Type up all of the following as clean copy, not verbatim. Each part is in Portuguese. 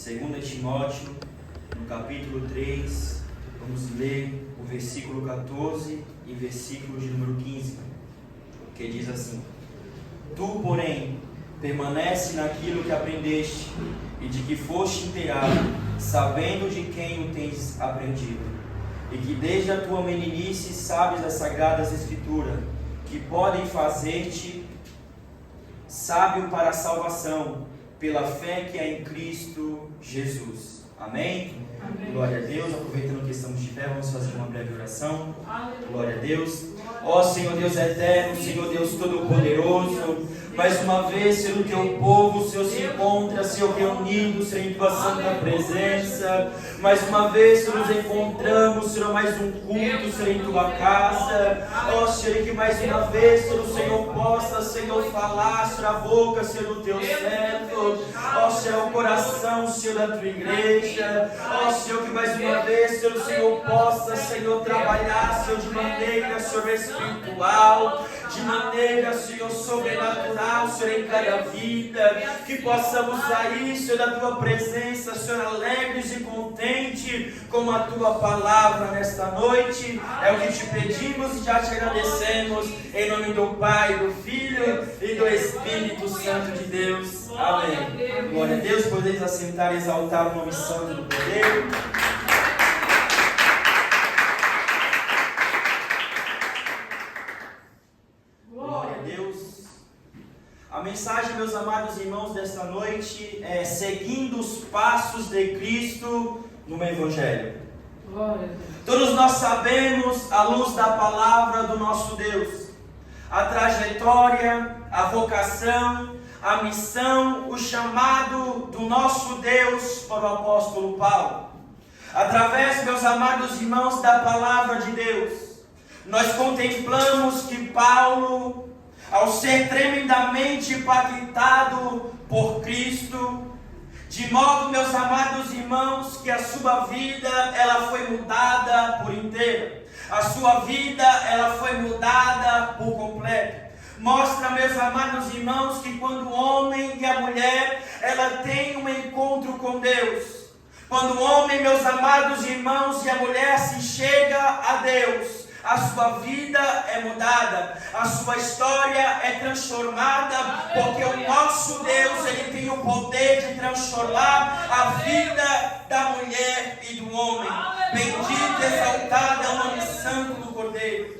2 Timóteo, no capítulo 3, vamos ler o versículo 14 e versículo de número 15, que diz assim: Tu, porém, permanece naquilo que aprendeste e de que foste inteirado, sabendo de quem o tens aprendido, e que desde a tua meninice sabes as sagradas escrituras, que podem fazer-te sábio para a salvação, pela fé que é em Cristo Jesus. Amém? Amém. Glória a Deus. Aproveitando que estamos de pé, vamos fazer uma breve oração. Aleluia. Glória a Deus. Ó Senhor Deus eterno, Senhor Deus todo-poderoso, mais uma vez, Senhor, o teu povo, o Senhor, se encontra, Senhor, reunido, Senhor, em tua santa presença. Mais uma vez, Senhor, nos encontramos, Senhor, mais um culto, Senhor, em tua casa. Ó Senhor, que mais uma vez, Senhor, o Senhor possa, Senhor, falar, Senhor, a boca, Senhor, do teu servo. Ó Senhor, o coração, Senhor, da tua igreja. Ó Senhor, que mais uma vez, Senhor, o Senhor possa, Senhor, trabalhar, Senhor, de maneira, Senhor, espiritual, de maneira, Senhor, sobrenatural, Senhor, em cada vida, que possamos sair, Senhor, da tua presença, Senhor, alegres e contentes com a tua palavra nesta noite. É o que te pedimos e já te agradecemos, em nome do Pai, do Filho e do Espírito Santo de Deus. Amém. Glória a Deus. Podeis assentar e exaltar o nome santo do poder. A mensagem, meus amados irmãos, desta noite é seguindo os passos de Cristo no Evangelho. Todos nós sabemos, à luz da palavra do nosso Deus, a trajetória, a vocação, a missão, o chamado do nosso Deus para o apóstolo Paulo. Através, meus amados irmãos, da palavra de Deus, nós contemplamos que Paulo, ao ser tremendamente impactado por Cristo, de modo, meus amados irmãos, que a sua vida ela foi mudada por inteiro, a sua vida ela foi mudada por completo. Mostra, meus amados irmãos, que quando o homem e a mulher ela tem um encontro com Deus, quando o homem, meus amados irmãos, e a mulher se chega a Deus, a sua vida é mudada, a sua história é transformada, porque o nosso Deus, Ele tem o poder de transformar a vida da mulher e do homem. Bendito, exaltado é o nome santo do Cordeiro.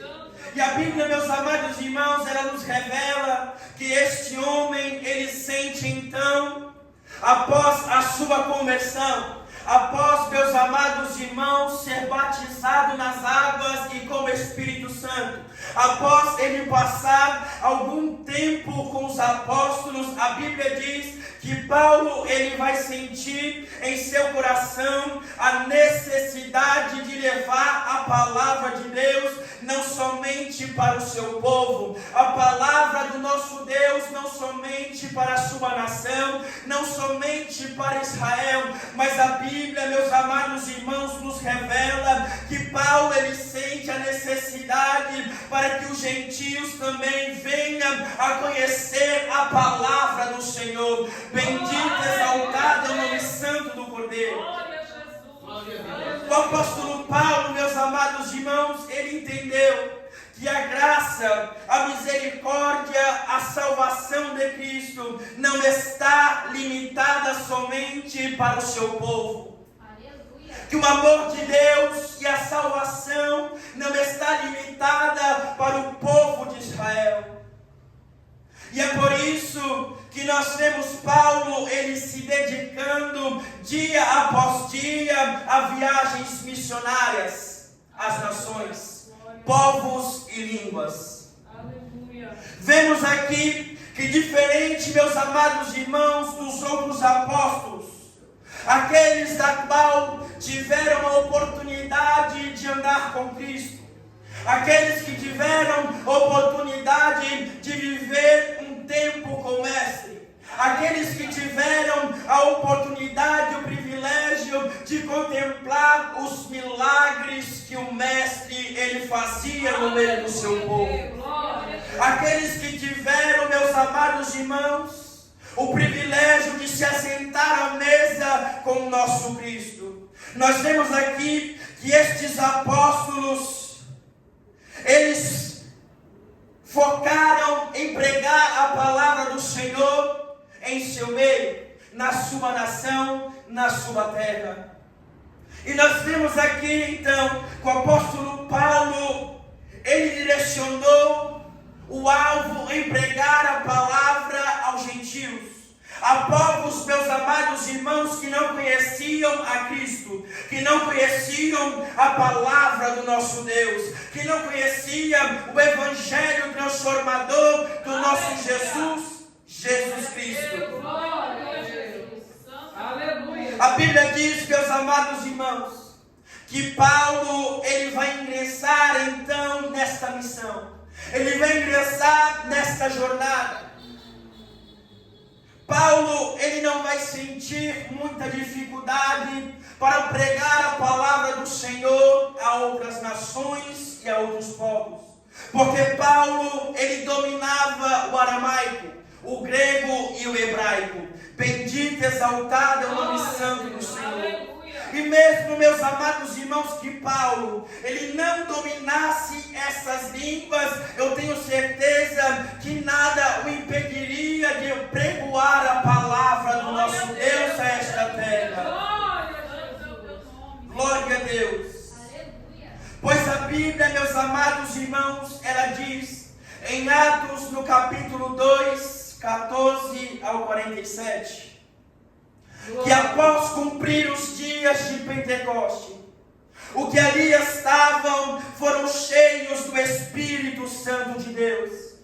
E a Bíblia, meus amados irmãos, ela nos revela que este homem, ele sente então, após a sua conversão, após, meus amados irmãos, ser batizado nas águas e com o Espírito Santo, após ele passar algum tempo com os apóstolos, a Bíblia diz que Paulo ele vai sentir em seu coração a necessidade de levar a palavra de Deus não somente para o seu povo, a palavra do nosso Deus não somente para a sua nação, não somente para Israel, mas a Bíblia, meus amados irmãos, nos revela que Paulo ele sente a necessidade para que os gentios também venham a conhecer a palavra do Senhor. Bendito, exaltado é o nome santo do Cordeiro. O apóstolo Paulo, meus amados irmãos, ele entendeu que a graça, a misericórdia, a salvação de Cristo não está limitada somente para o seu povo. Que o amor de Deus e a salvação não está limitada para o povo de Israel. E é por isso que nós vemos Paulo, ele se dedicando dia após dia a viagens missionárias às nações, povos e línguas. Aleluia. Vemos aqui que diferente, meus amados irmãos, dos outros apóstolos, aqueles da qual tiveram a oportunidade de andar com Cristo, aqueles que tiveram oportunidade de viver um tempo com o Mestre, aqueles que tiveram a oportunidade e o privilégio de contemplar os milagres que o Mestre ele fazia no meio do seu povo, aqueles que tiveram, meus amados irmãos, o privilégio de se assentar à mesa com com o nosso Cristo. Nós vemos aqui que estes apóstolos, eles focaram em pregar a palavra do Senhor em seu meio, na sua nação, na sua terra. E nós vemos aqui então que o apóstolo Paulo, ele direcionou o alvo em pregar a palavra aos gentios, a povos, meus amados irmãos, que não conheciam a Cristo, que não conheciam a palavra do nosso Deus, que não conheciam o evangelho transformador do nosso Jesus Cristo. A Bíblia diz, meus amados irmãos, que Paulo, ele vai ingressar então nesta missão, ele vai ingressar nesta jornada. Paulo, ele não vai sentir muita dificuldade para pregar a palavra do Senhor a outras nações e a outros povos, porque Paulo, ele dominava o aramaico, o grego e o hebraico. Bendito e exaltado é o nome santo do Senhor. E mesmo, meus amados irmãos, que Paulo, ele não dominasse essas línguas, eu tenho certeza que nada o impediria de pregoar a palavra do nosso Deus a esta terra. Glória a Deus. Pois a Bíblia, meus amados irmãos, ela diz em Atos, no capítulo 2, 14 ao 47, que após cumprir os dias de Pentecoste, o que ali estavam foram cheios do Espírito Santo de Deus.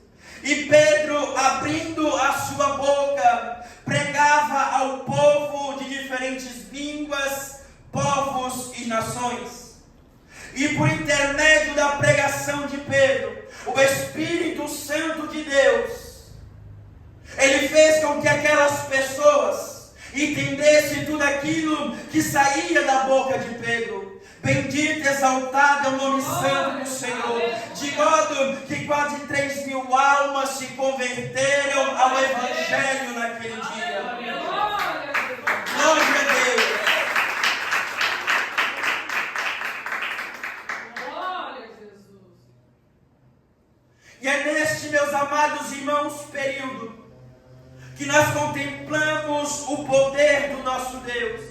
E Pedro, abrindo a sua boca, pregava ao povo de diferentes línguas, povos e nações. E por intermédio da pregação de Pedro, o Espírito Santo de Deus, ele fez com que aquelas pessoas entendesse tudo aquilo que saía da boca de Pedro. Bendito e exaltado é o nome santo do Senhor. De modo que quase 3.000 almas se converteram ao Evangelho naquele dia. Glória a Deus. Glória a Jesus. E é neste, meus amados irmãos, período que nós contemplamos o poder do nosso Deus,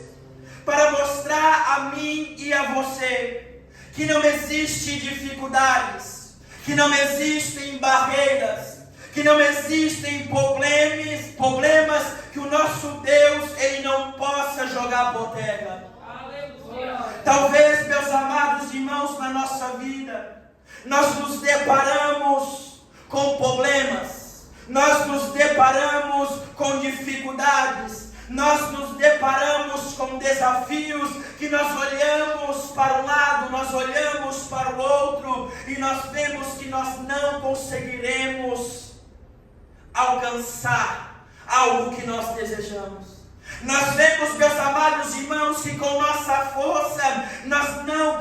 para mostrar a mim e a você, que não existe dificuldades, que não existem barreiras, que não existem problemas que o nosso Deus, ele não possa jogar por terra. Aleluia. Talvez, meus amados irmãos, na nossa vida, nós nos deparamos com problemas, nós nos deparamos com dificuldades, nós nos deparamos com desafios que nós olhamos para um lado, nós olhamos para o outro e nós vemos que nós não conseguiremos alcançar algo que nós desejamos. Nós vemos, meus amados irmãos, que com nossa força nós não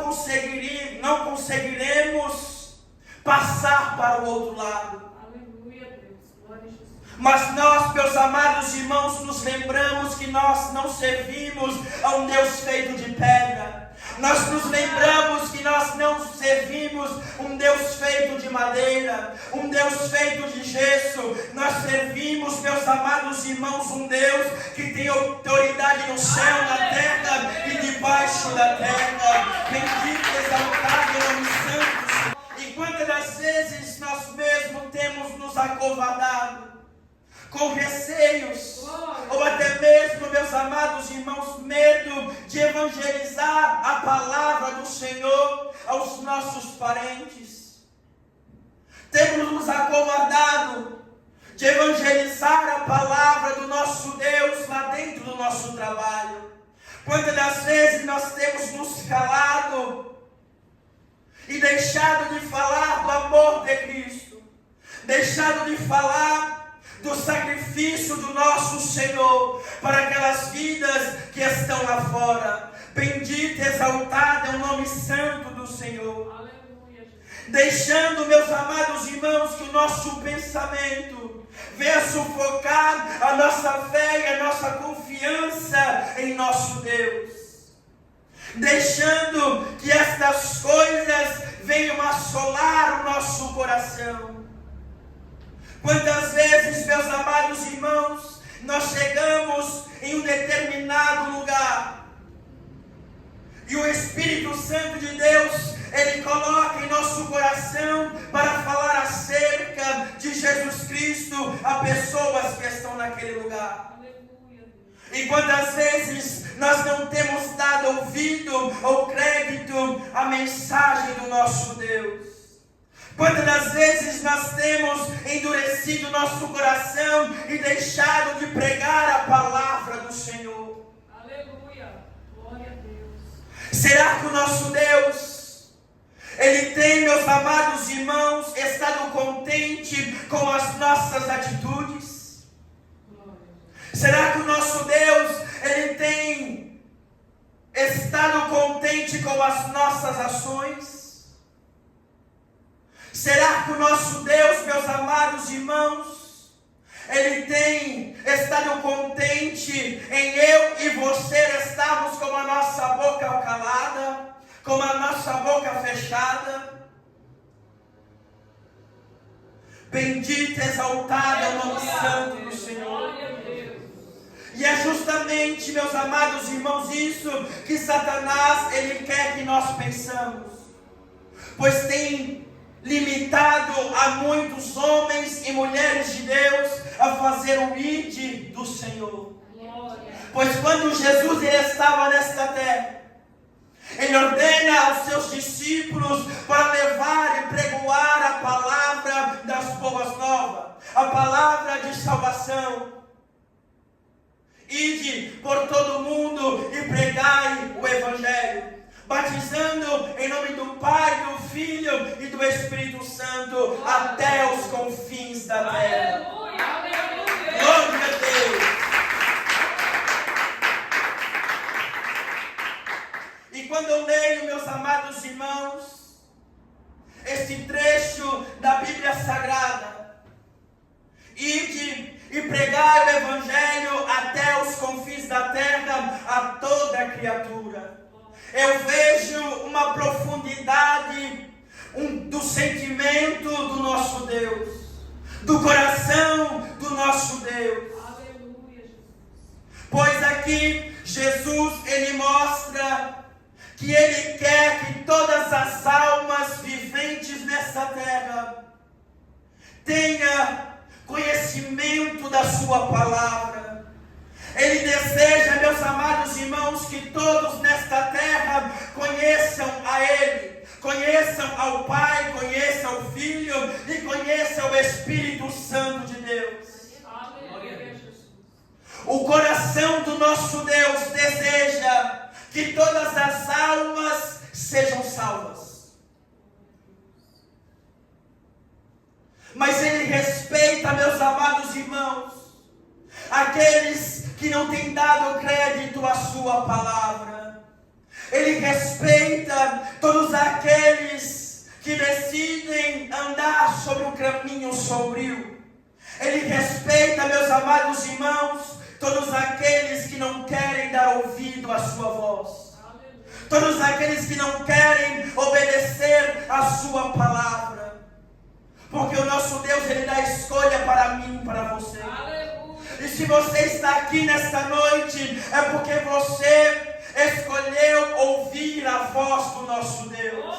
conseguiremos passar para o outro lado. Mas nós, meus amados irmãos, nos lembramos que nós não servimos a um Deus feito de pedra. Nós nos lembramos que nós não servimos um Deus feito de madeira, um Deus feito de gesso. Nós servimos, meus amados irmãos, um Deus que tem autoridade no céu, na terra e debaixo da terra. Bendito e exaltado é o nome santo. E quantas das vezes nós mesmos temos nos acovardado com receios, ou até mesmo, meus amados irmãos, medo de evangelizar a palavra do Senhor aos nossos parentes. Temos nos acovardado de evangelizar a palavra do nosso Deus lá dentro do nosso trabalho. Quantas das vezes nós temos nos calado e deixado de falar do amor de Cristo, deixado de falar do sacrifício do nosso Senhor para aquelas vidas que estão lá fora. Bendito e exaltado é o nome santo do Senhor. Aleluia. Deixando, meus amados irmãos, que o nosso pensamento venha sufocar a nossa fé e a nossa confiança em nosso Deus, deixando que estas coisas venham assolar o nosso coração. Quantas vezes, meus amados irmãos, nós chegamos em um determinado lugar e o Espírito Santo de Deus, Ele coloca em nosso coração para falar acerca de Jesus Cristo a pessoas que estão naquele lugar. E quantas vezes nós não temos dado ouvido ou crédito à mensagem do nosso Deus? Quantas das vezes nós temos endurecido nosso coração e deixado de pregar a palavra do Senhor? Aleluia, glória a Deus. Será que o nosso Deus, Ele tem, meus amados irmãos, estado contente com as nossas atitudes? Será que o nosso Deus, Ele tem estado contente com as nossas ações? Será que o nosso Deus, meus amados irmãos, Ele tem estado contente em eu e você estarmos com a nossa boca calada, com a nossa boca fechada? Bendito, exaltado é o nome santo do Senhor. E é justamente, meus amados irmãos, isso que Satanás, ele quer que nós pensamos. Pois tem limitado a muitos homens e mulheres de Deus a fazer o ID do Senhor. Pois quando Jesus ele estava nesta terra, Ele ordena aos seus discípulos para levar e pregoar a palavra das boas novas, a palavra de salvação. Ide por todo o mundo e pregai o Evangelho, batizando em nome do Pai, do Filho e do Espírito Santo até os confins da terra. Aleluia, aleluia. Glória a Deus. E quando eu leio, meus amados irmãos, este trecho da Bíblia Sagrada, ide e pregai o Evangelho até os confins da terra a toda criatura, eu vejo uma profundidade do sentimento do nosso Deus, do coração do nosso Deus. Aleluia, Jesus. Pois aqui Jesus ele mostra que Ele quer que todas as almas viventes nessa terra tenham conhecimento da sua palavra. Ele deseja, meus amados irmãos, que todos nesta terra conheçam a Ele, conheçam ao Pai, conheçam o Filho e conheçam o Espírito Santo de Deus. Aleluia, Jesus. O coração do nosso Deus deseja que todas as almas sejam salvas. Mas Ele respeita, meus amados irmãos, aqueles que não têm dado crédito à sua palavra. Ele respeita todos aqueles que decidem andar sobre um caminho sombrio. Ele respeita, meus amados irmãos, todos aqueles que não querem dar ouvido à sua voz. Todos aqueles que não querem obedecer à sua palavra. Porque o nosso Deus, Ele dá escolha para mim e para você. E se você está aqui nesta noite, é porque você escolheu ouvir a voz do nosso Deus.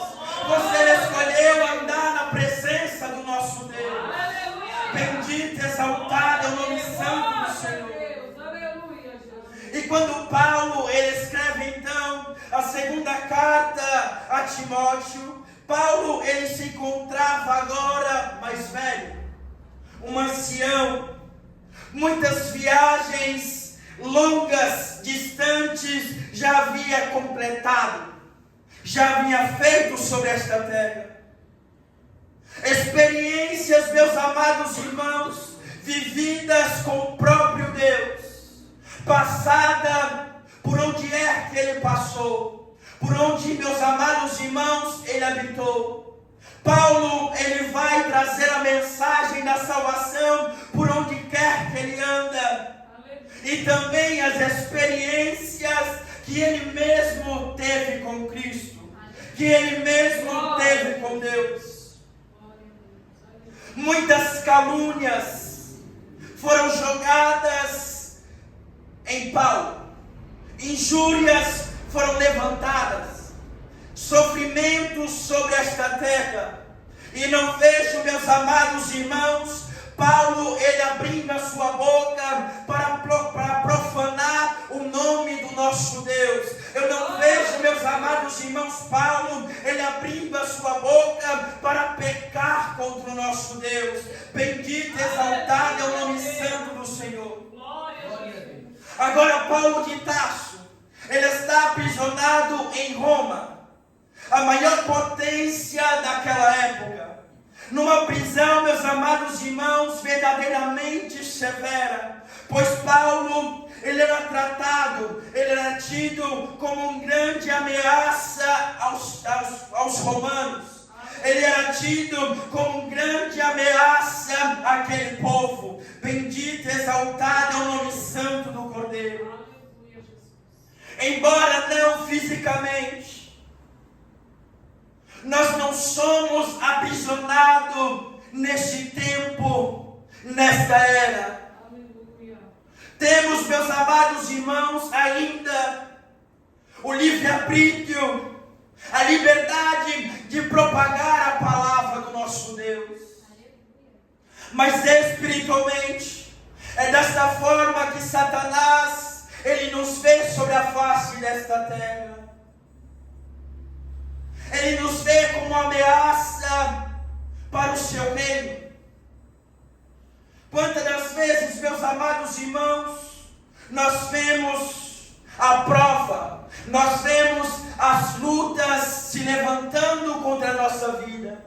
Você escolheu andar na presença do nosso Deus. Bendito, exaltado é o nome santo do Senhor. E quando Paulo ele escreve então a segunda carta a Timóteo, Paulo ele se encontrava agora mais velho, um ancião, muitas viagens longas, distantes já havia completado, já havia feito sobre esta terra. Experiências, meus amados irmãos, vividas com o próprio Deus, passada por onde é que Ele passou, por onde, meus amados irmãos, Ele habitou, Paulo, ele vai trazer a mensagem da salvação por onde quer que ele anda. E também as experiências que ele mesmo teve com Cristo, que ele mesmo teve com Deus. Muitas calúnias foram jogadas em Paulo, injúrias foram levantadas, sofrimentos sobre esta terra. E não vejo, meus amados irmãos, Paulo, ele abrindo a sua boca para profanar o nome do nosso Deus. Eu não vejo, meus amados irmãos, Paulo, ele abrindo a sua boca para pecar contra o nosso Deus. Bendito e exaltado é o nome santo do Senhor. Agora, Paulo de Tarso, ele está aprisionado em Roma, a maior potência daquela época. Numa prisão, meus amados irmãos, verdadeiramente severa. Pois Paulo, ele era tratado, ele era tido como uma grande ameaça aos romanos. Ele era tido como uma grande ameaça àquele povo. Bendito e exaltado é o nome santo do Cordeiro. Embora não fisicamente, nós não somos aprisionados neste tempo, nesta era. Aleluia. Temos, meus amados irmãos, ainda o livre-arbítrio, a liberdade de propagar a palavra do nosso Deus. Mas espiritualmente, é desta forma que Satanás, ele nos vê sobre a face desta terra. Ele nos vê como uma ameaça para o seu reino. Quantas das vezes, meus amados irmãos, nós vemos a prova, nós vemos as lutas se levantando contra a nossa vida.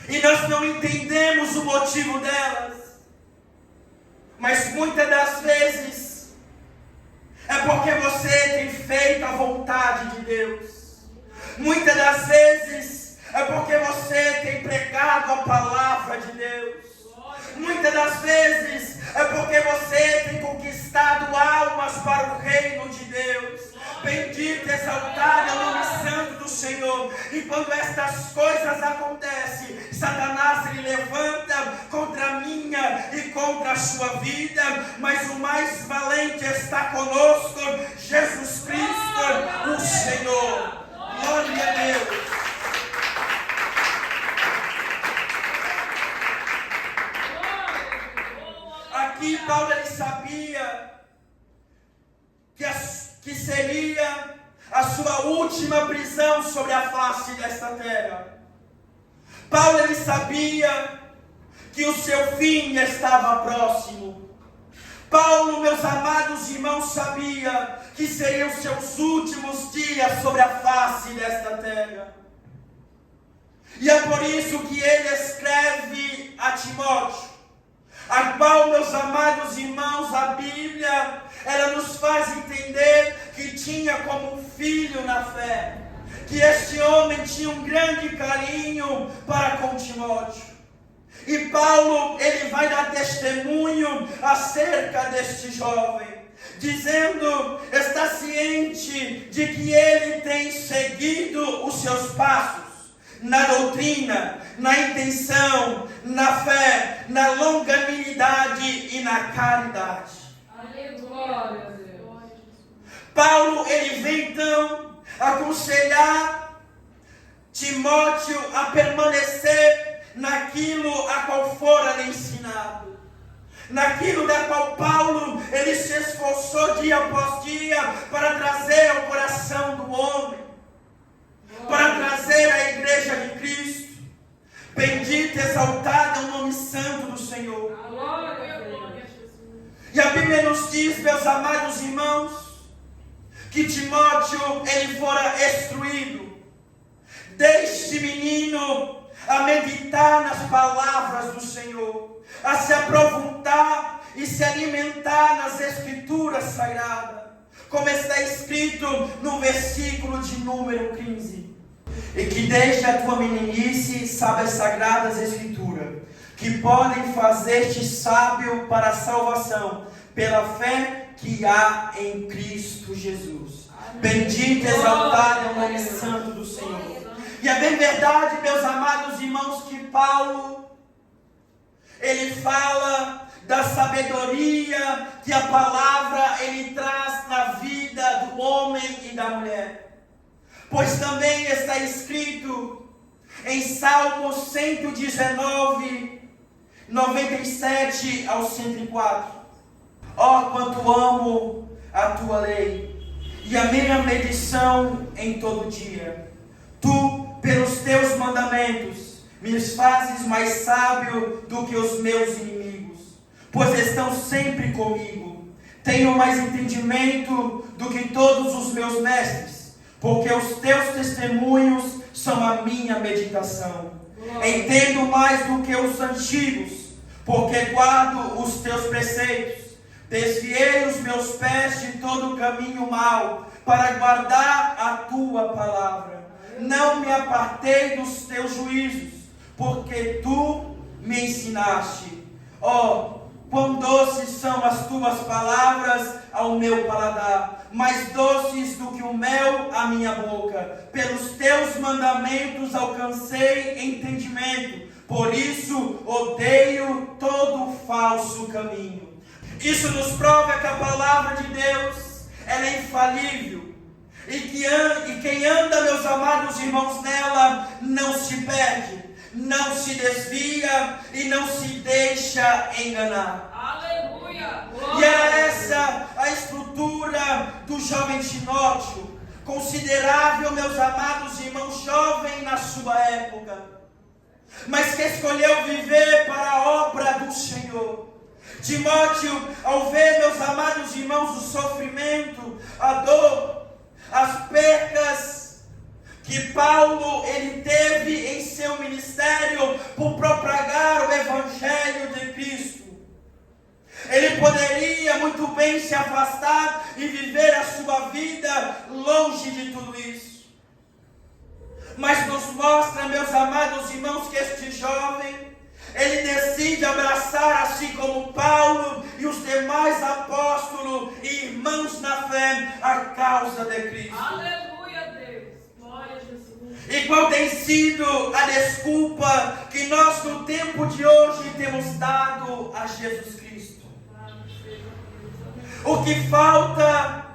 E nós não entendemos o motivo delas. Mas muitas das vezes, é porque você tem feito a vontade de Deus. Muitas das vezes é porque você tem pregado a palavra de Deus. Muitas das vezes é porque você tem conquistado almas para o reino de Deus. Bendito e exaltado é o nome santo do Senhor. E quando estas coisas acontecem, Satanás ele levanta contra a minha e contra a sua vida. Mas o mais valente está conosco, Jesus Cristo, o Senhor. Glória a Deus. Aqui Paulo ele sabia que seria a sua última prisão sobre a face desta terra. Paulo ele sabia que o seu fim estava próximo. Paulo, meus amados irmãos, sabia que seriam os seus últimos dias sobre a face desta terra. E é por isso que ele escreve a Timóteo, a qual, meus amados irmãos, a Bíblia, ela nos faz entender que tinha como um filho na fé, que este homem tinha um grande carinho para com Timóteo. E Paulo, ele vai dar testemunho acerca deste jovem, dizendo, está ciente de que ele tem seguido os seus passos, na doutrina, na intenção, na fé, na longanimidade e na caridade. Aleluia. Paulo, ele vem então aconselhar Timóteo a permanecer naquilo a qual fora lhe ensinado, naquilo da qual Paulo, ele se esforçou dia após dia para trazer ao coração do homem, para trazer à igreja de Cristo. Bendito e exaltado é o nome santo do Senhor. E a Bíblia nos diz, meus amados irmãos, que Timóteo, ele fora instruído desde menino a meditar nas palavras do Senhor, a se aprofundar e se alimentar nas Escrituras Sagradas, como está escrito no versículo de número 15. e que desde a tua meninice sabe as sagradas escrituras, que podem fazer-te sábio para a salvação, pela fé que há em Cristo Jesus. Bendito e exaltado é o nome santo do Senhor. E é bem verdade, meus amados irmãos, que Paulo, ele fala da sabedoria que a palavra ele traz na vida do homem e da mulher. Pois também está escrito em Salmos 119, 97 ao 104. Ó, quanto amo a tua lei, e a minha medição em todo dia. Tu, pelos teus mandamentos, me fazes mais sábio do que os meus inimigos, pois estão sempre comigo. Tenho mais entendimento do que todos os meus mestres, porque os teus testemunhos são a minha meditação. Entendo mais do que os antigos, porque guardo os teus preceitos. Desviei os meus pés de todo o caminho mau, para guardar a tua palavra. Não me apartei dos teus juízos, porque tu me ensinaste. Ó, quão doces são as tuas palavras ao meu paladar, mais doces do que o mel à minha boca. Pelos teus mandamentos alcancei entendimento, por isso odeio todo falso caminho. Isso nos prova que a palavra de Deus, ela é infalível. E quem anda, meus amados irmãos, nela, não se perde, não se desvia e não se deixa enganar. Aleluia! E era essa a estrutura do jovem Timóteo, considerável, meus amados irmãos, jovem na sua época, mas que escolheu viver para a obra do Senhor. Timóteo, ao ver, meus amados irmãos, o sofrimento, a dor, as percas que Paulo ele teve em seu ministério por propagar o Evangelho de Cristo, ele poderia muito bem se afastar e viver a sua vida longe de tudo isso. Mas nos mostra, meus amados irmãos, que este jovem, ele decide abraçar, assim como Paulo e os demais apóstolos e irmãos na fé, a causa de Cristo. Aleluia, Deus. Glória a Jesus. E qual tem sido a desculpa que nós no tempo de hoje temos dado a Jesus Cristo? O que falta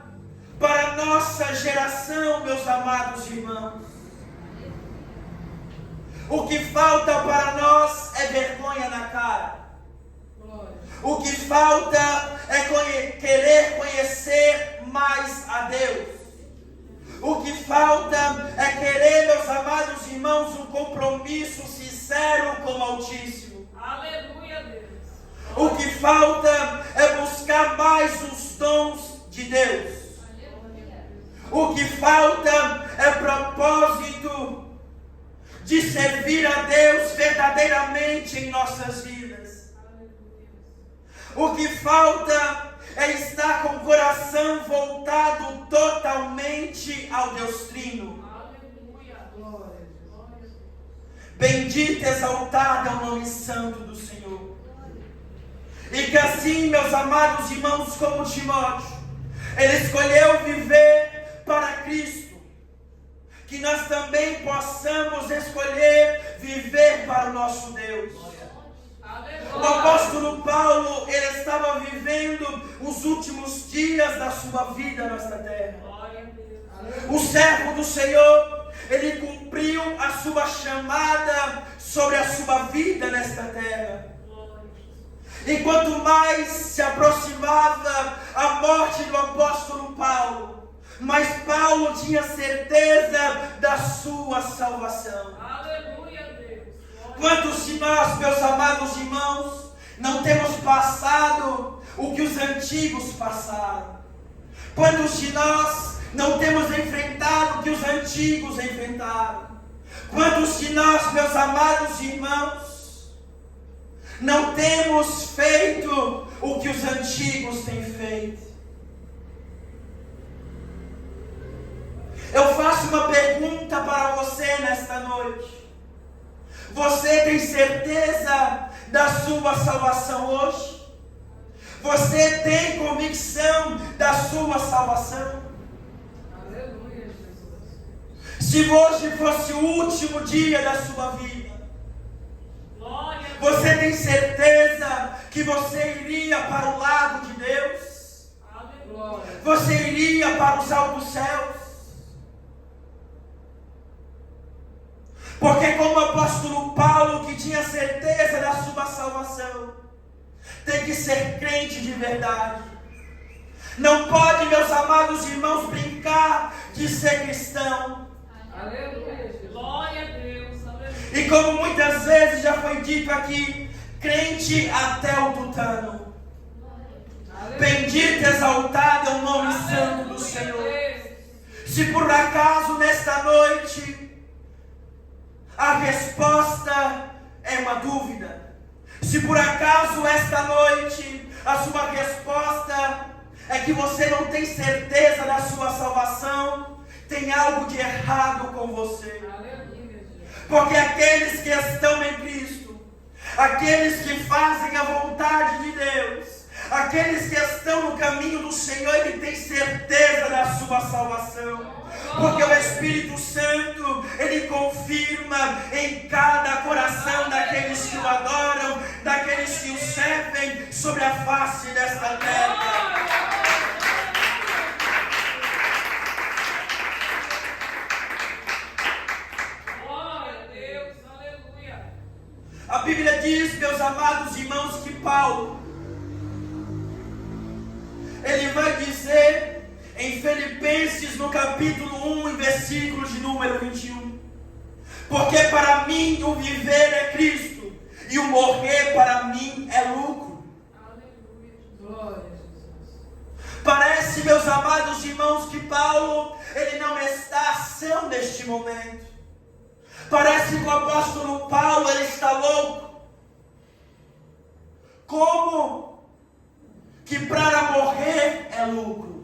para a nossa geração, meus amados irmãos? O que falta para nós é vergonha na cara. O que falta é querer conhecer mais a Deus. O que falta é querer, meus amados irmãos, um compromisso sincero com o Altíssimo. Aleluia, Deus. O que falta é buscar mais os dons de Deus. O que falta é propósito de servir a Deus verdadeiramente em nossas vidas. O que falta é estar com o coração voltado totalmente ao Deus Trino. Bendito e exaltado é o nome santo do Senhor. E que assim, meus amados irmãos, como Timóteo, ele escolheu viver para Cristo. Que nós também possamos escolher viver para o nosso Deus. O apóstolo Paulo, ele estava vivendo os últimos dias da sua vida nesta terra. O servo do Senhor, ele cumpriu a sua chamada sobre a sua vida nesta terra. E quanto mais se aproximava a morte do apóstolo Paulo, mas Paulo tinha certeza da sua salvação. Aleluia, Deus. Quantos de nós, meus amados irmãos, não temos passado o que os antigos passaram? Quantos de nós não temos enfrentado o que os antigos enfrentaram? Quantos de nós, meus amados irmãos, não temos feito o que os antigos têm feito? Eu faço faço uma pergunta para você nesta noite. Você tem certeza da sua salvação hoje? Você tem convicção da sua salvação? Aleluia, Jesus. Se hoje fosse o último dia da sua vida, Glória a Deus. você tem certeza que você iria para o lado de Deus? Aleluia. Você iria para os altos céus? Porque como o apóstolo Paulo, que tinha certeza da sua salvação, tem que ser crente de verdade. Não pode, meus amados irmãos, brincar de ser cristão. Aleluia, Jesus. Glória a Deus. Aleluia. E como muitas vezes já foi dito aqui, crente até o tutano. Bendito, exaltado é o nome santo do Senhor. Se por acaso nesta noite a resposta é uma dúvida, se por acaso esta noite a sua resposta é que você não tem certeza da sua salvação, tem algo de errado com você. Porque aqueles que estão em Cristo, aqueles que fazem a vontade de Deus, aqueles que estão no caminho do Senhor, ele tem certeza da sua salvação. Porque o Espírito Santo, ele confirma em cada coração daqueles que o adoram, daqueles que o servem sobre a face desta terra. Glória a Deus. Aleluia. A Bíblia diz, meus amados irmãos, que Paulo, ele vai dizer em Filipenses, no capítulo 1, em versículos de número 21. Porque para mim o viver é Cristo, e o morrer para mim é lucro. Aleluia. Glória a Jesus. Parece, meus amados irmãos, que Paulo, ele não está são neste momento. Parece que o apóstolo Paulo, ele está louco. Como que para morrer é lucro?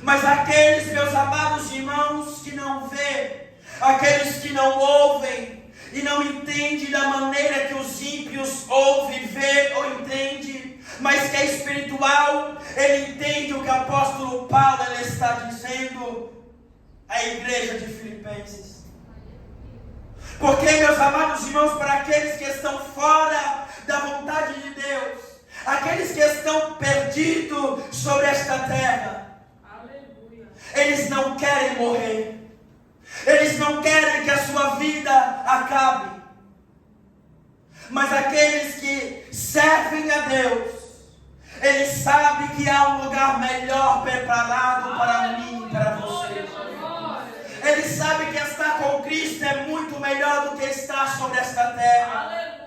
Mas aqueles, meus amados irmãos, que não vê, aqueles que não ouvem e não entendem da maneira que os ímpios ouvem, vê ou entendem, mas que é espiritual, ele entende o que o apóstolo Paulo ele está dizendo à igreja de Filipenses. Porque, meus amados irmãos, para aqueles que estão fora da vontade de Deus, aqueles que estão perdidos sobre esta terra, eles não querem morrer. Eles não querem que a sua vida acabe. Mas aqueles que servem a Deus, eles sabem que há um lugar melhor preparado para mim e para você. Eles sabem que estar com Cristo é muito melhor do que estar sobre esta terra.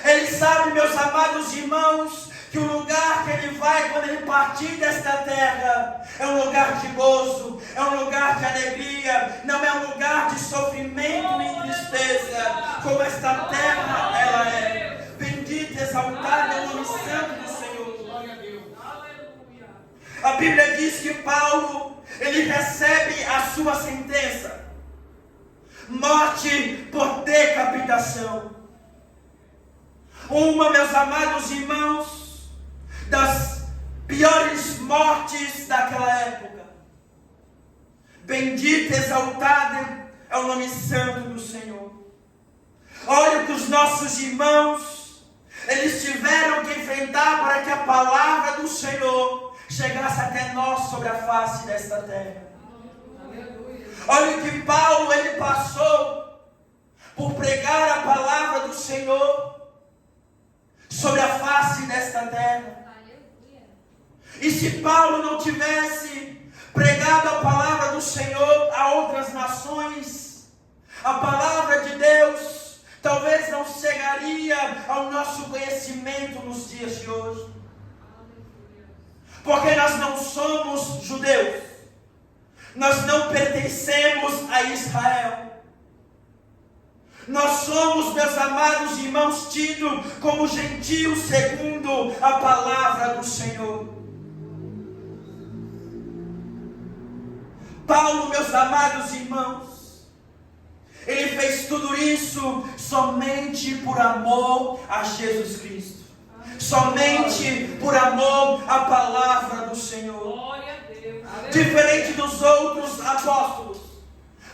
Eles sabem, meus amados irmãos, que o lugar que ele vai quando ele partir desta terra é um lugar de gozo, é um lugar de alegria, não é um lugar de sofrimento e tristeza, como esta terra ela é. Bendito, exaltado é o nome santo do Senhor. Glória a Deus. A Bíblia diz que Paulo, ele recebe a sua sentença, morte por decapitação. Uma, meus amados irmãos, das piores mortes daquela época. Bendito, exaltado é o nome santo do Senhor. Olha o que os nossos irmãos, eles tiveram que enfrentar para que a palavra do Senhor chegasse até nós sobre a face desta terra. Olha o que Paulo, ele passou por pregar a palavra do Senhor sobre a face desta terra. E se Paulo não tivesse pregado a palavra do Senhor a outras nações, a palavra de Deus talvez não chegaria ao nosso conhecimento nos dias de hoje. Porque nós não somos judeus, nós não pertencemos a Israel. Nós somos, meus amados irmãos, tidos como gentios segundo a palavra do Senhor. Paulo, meus amados irmãos, ele fez tudo isso somente por amor a Jesus Cristo. Somente por amor à palavra do Senhor. Glória a Deus. Diferente dos outros apóstolos,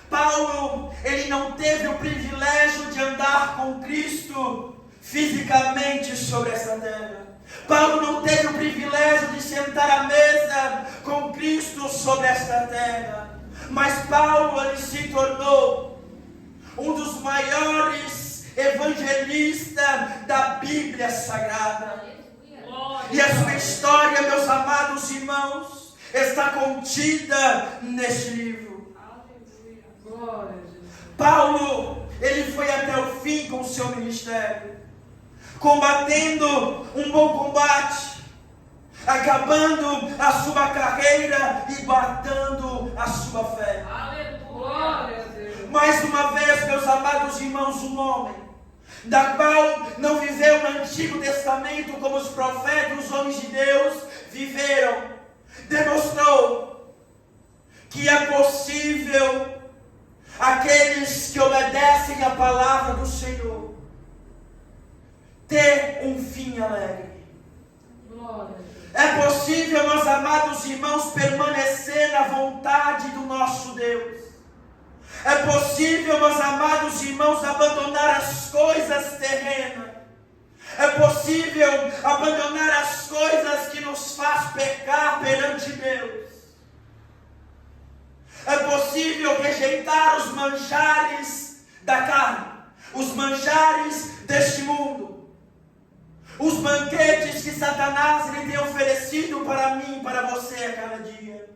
Paulo, ele não teve o privilégio de andar com Cristo fisicamente sobre essa terra. Paulo não teve o privilégio de sentar à mesa com Cristo sobre esta terra. Mas Paulo, ele se tornou um dos maiores evangelistas da Bíblia Sagrada. E a sua história, meus amados irmãos, está contida neste livro. Glória a Jesus. Paulo, ele foi até o fim com o seu ministério, combatendo um bom combate, acabando a sua carreira e guardando a sua fé. Glória a Deus. Mais uma vez, meus amados irmãos, um homem da qual não viveu no Antigo Testamento como os profetas, os homens de Deus viveram, demonstrou que é possível aqueles que obedecem à palavra do Senhor ter um fim alegre. Glória a Deus. É possível, meus amados irmãos, permanecer na vontade do nosso Deus. É possível, meus amados irmãos, abandonar as coisas terrenas. É possível abandonar as coisas que nos faz pecar perante Deus. É possível rejeitar os manjares da carne, os manjares deste mundo, os banquetes que Satanás lhe tem oferecido para mim e para você a cada dia.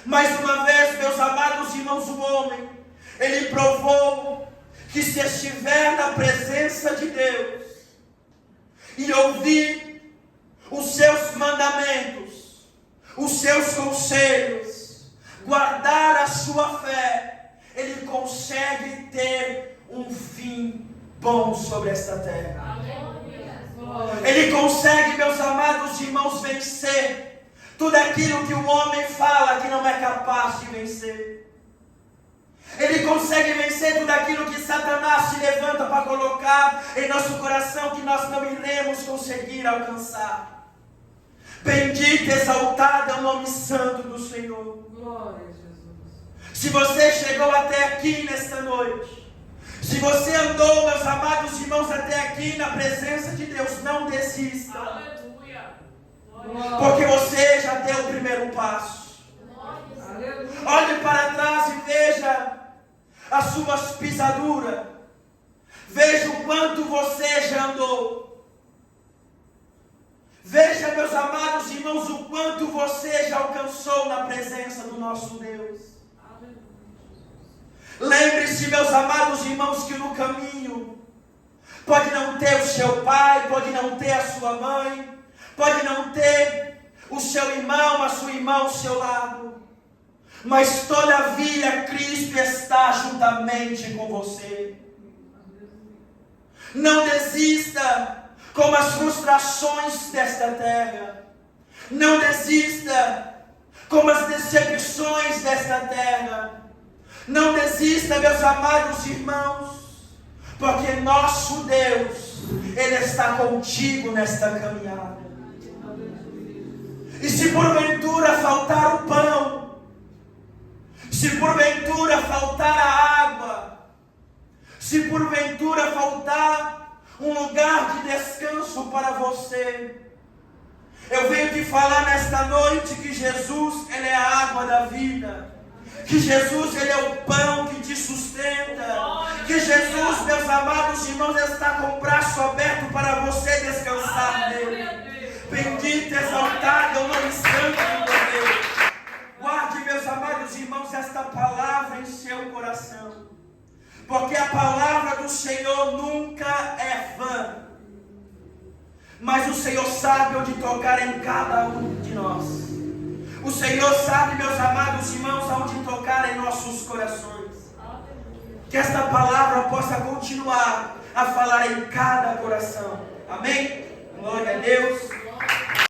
Mais uma vez, meus amados irmãos, o homem, ele provou que se estiver na presença de Deus e ouvir os seus mandamentos, os seus conselhos, guardar a sua fé, ele consegue ter um fim bom sobre esta terra. Ele consegue, meus amados irmãos, vencer tudo aquilo que o homem fala que não é capaz de vencer. Ele consegue vencer tudo aquilo que Satanás se levanta para colocar em nosso coração que nós não iremos conseguir alcançar. Bendito e exaltado é o nome santo do Senhor. Glória a Jesus. Se você chegou até aqui nesta noite, se você andou, meus amados irmãos, até aqui na presença de Deus, não desista. Aleluia. Porque você já deu o primeiro passo. Aleluia. Olhe para trás e veja as suas pisaduras. Veja o quanto você já andou. Veja, meus amados irmãos, o quanto você já alcançou na presença do nosso Deus. Lembre-se, meus amados irmãos, que no caminho pode não ter o seu pai, pode não ter a sua mãe, pode não ter o seu irmão, a sua irmã ao seu lado, mas todavia Cristo está juntamente com você. Não desista com as frustrações desta terra. Não desista com as decepções desta terra. Não desista, meus amados irmãos, porque nosso Deus, Ele está contigo nesta caminhada. E se porventura faltar o pão, se porventura faltar a água, se porventura faltar um lugar de descanso para você, eu venho te falar nesta noite que Jesus, Ele é a água da vida. Que Jesus, Ele é o pão que te sustenta. Que Jesus, meus amados irmãos, está com o braço aberto para você descansar nele. Bendito, exaltado é o nome santo de Deus. Guarde, meus amados irmãos, esta palavra em seu coração. Porque a palavra do Senhor nunca é vã. Mas o Senhor sabe onde tocar em cada um de nós. O Senhor sabe, meus amados irmãos, aonde tocar em nossos corações. Que esta palavra possa continuar a falar em cada coração. Amém? Glória a Deus.